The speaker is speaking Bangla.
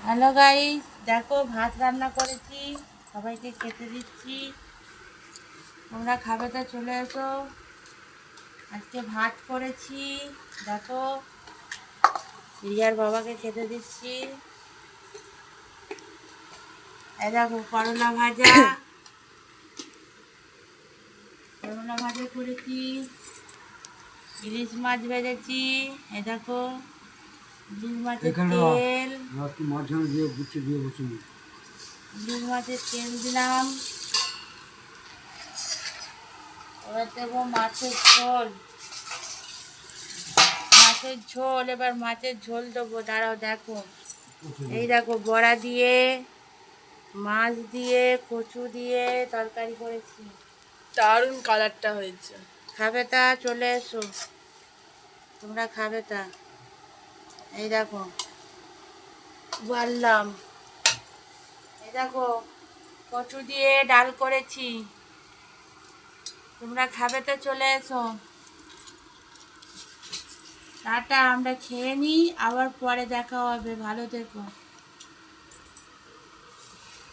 হ্যালো গাইস, দেখো ভাত রান্না করেছি, সবাইকে খেতে দিচ্ছি। তোমরা খাবে তো চলে এসো। আজকে ভাত করেছি, দেখো রিয়ার বাবাকে খেতে দিচ্ছি। এই দেখো করলা ভাজা, করলা ভাজা করেছি, ইলিশ মাছ ভেজেছি। এই দেখো ইলিশ মাছের তেল, ইলিশ মাছের তেল দিলাম। এবার দেবো মাছের ঝোল, মাছের ঝোল। এবার মাছের ঝোল দেবো, দাঁড়াও দেখো। এই দেখো বড়া দিয়ে, মাছ দিয়ে, কচু দিয়ে তরকারি করেছি। দারুণ কালারটা হয়েছে। খাবে তা চলে এসো, তোমরা খাবে তা। এই দেখো বললাম, এই দেখো কচু দিয়ে ডাল করেছি। তোমরা খাবে তো চলে এসো। টাটা, আমরা খেয়ে নিই, আবার পরে দেখা হবে। ভালো থেকো।